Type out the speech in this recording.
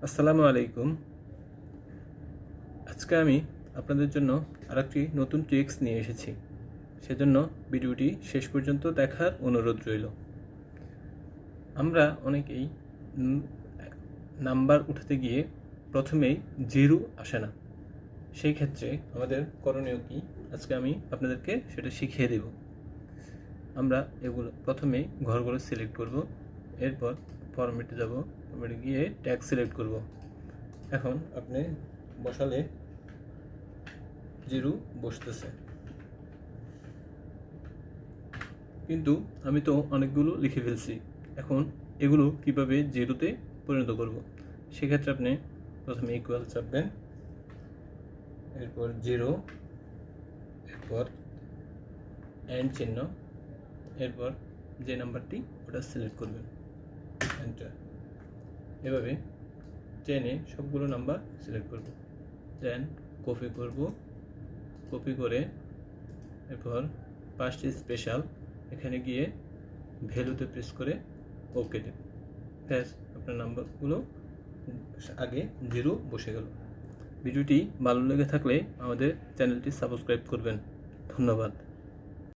আসসালামু আলাইকুম। আজকে আমি আপনাদের জন্য আরেকটি নতুন ট্রিক্স নিয়ে এসেছি। সেজন্য ভিডিওটি শেষ পর্যন্ত দেখার অনুরোধ রইল। আমরা অনেকেই নাম্বার উঠাতে গিয়ে প্রথমেই জিরো আসে না। সেই ক্ষেত্রে আমাদের করণীয় কি, আজকে আমি আপনাদেরকে সেটা শিখিয়ে দেব। আমরা এগুলো প্রথমেই ঘরগুলো সিলেক্ট করব, এরপর ফরম্যাটে যাব, ফরম্যাটে গিয়ে ট্যাগ সিলেক্ট করব। এখন আপনি বসালে জিরো বসতেছে, কিন্তু আমি তো অনেকগুলো লিখে ফেলছি। এখন এগুলো কিভাবে জিরোতে পরিণত করব, সেক্ষেত্রে আপনি প্রথমে ইকুয়াল চাপবেন, এরপর জিরো, এরপর এন্ড চিহ্ন, এরপর যে নাম্বারটি ওটা সিলেক্ট করবেন, এন্টার। এভাবে টেনে সবগুলো নাম্বার সিলেক্ট করব, দেন কপি করব, কপি করে এরপর পাঁচটি স্পেশাল এখানে গিয়ে ভ্যালুতে প্রেস করে ওকে দেব। ব্যাস, আপনার নাম্বারগুলো আগে জিরো বসে গেল। ভিডিওটি ভালো লেগে থাকলে আমাদের চ্যানেলটি সাবস্ক্রাইব করবেন। ধন্যবাদ।